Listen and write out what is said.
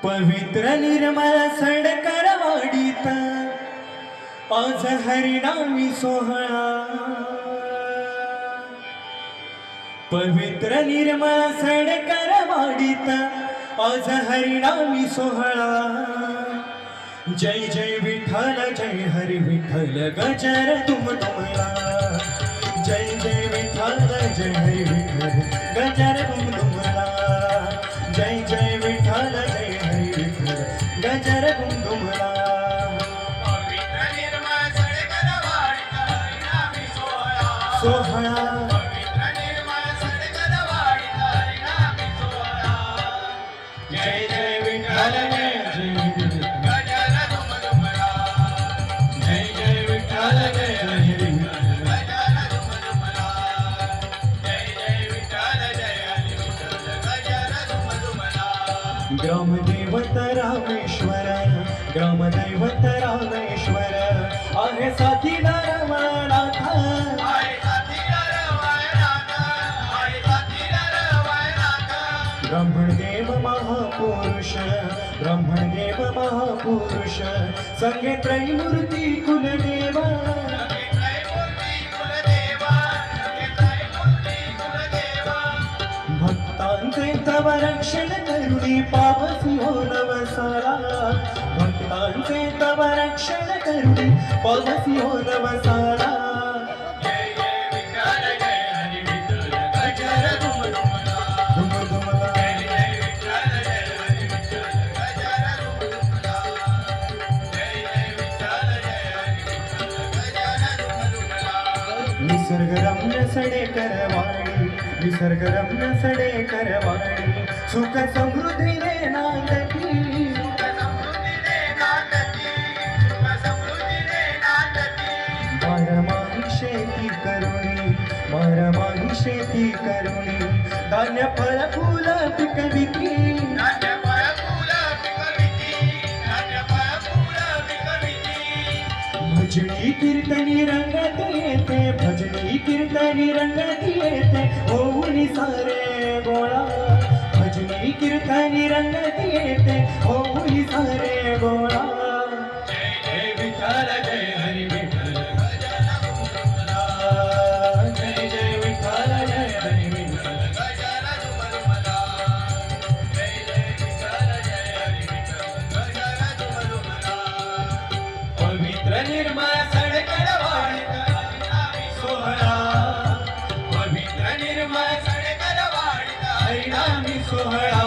पवित्र निर्मळ सडकर वाडीत आज हरिनामी सोहळा. पवित्र निर्मळ सडकर वाडीत आज हरिनामी सोहळा. जय जय विठ्ठल जय हरी विठ्ठल गजर दुमदुमला. जय जय विठ्ठल जय हरी विठ्ठल गजर दुमदुमला. जय जय विठ्ठल जय हरी विठ्ठल गजर दुमदुमला. पवित्र निर्मळ सडकर वाडीत हरिनामी सोहळा. सोहळा पवित्र निर्मळ सडकर वाडीत हरिनामी सोहळा. जय जय विठ्ठल जय जय विठ्ठल गजर दुमदुमला. जय जय विठ्ठल जय हरी विठ्ठल. गजर दुमदुमला. जय जय विठ्ठल जय हरी विठ्ठल गजर दुमदुमला. ग्रामदेवत रामेश्वर ग्रामदैवत रामेश्वर आहे साथीदार वाळनाथ. आहे साथीदार वाळनाथ. आहे साथीदार वाळनाथ. ब्रह्मणदेव महापुरुष ब्रह्मणदेव महापुरुष संगे त्रैमूर्ती कुलदेवा. सखे त्रैमूर्ती कुलदेवा. सखे त्रैमूर्ती कुलदेवा. भक्तांचे तव रक्षण करुणी पावसी हो नवसाला. भक्तांचे तव रक्षण करुणी पावसी हो नवसाला. जय जय विठ्ठल जय हरी विठ्ठल गजर दुमदुमला. दुमदुमला जय जय विठ्ठल जय हरी विठ्ठल गजर दुमदुमला. जय जय विठ्ठल जय हरी विठ्ठल गजर दुमदुमला. निसर्गरम्य सडेकर वाडी निसर्गरम्य सडेकर वाडी सुख समृद्धीने नांदती. सुख समृद्धीने नांदती. सुख समृद्धीने नांदती. बारमाही शेती करुणी बारमाही शेती करुणी धान्य फळ फुल पिकविती. धान्य फळ फुल पिकविती. धान्य फळ फुल पिकविती. भजनी कीर्तनी रंगत येते भजनी कीर्तनी रंगत येते होऊन सारे गोळा. भजनी कीर्तनी रंगत येते होऊन सारे गोळा. जय जय विठ्ठल जय हरी विठ्ठल गजर दुमदुमला. जय जय विठ्ठल जय हरी विठ्ठल. गजर दुमदुमला. जय जय विठ्ठल जय हरी विठ्ठल गजर दुमदुमला. पवित्र निर्मळ सडकर वाडीत हरिनामी सोहळा. पवित्र निर्मळ सडकर वाडीत हरिनामी सोहळा.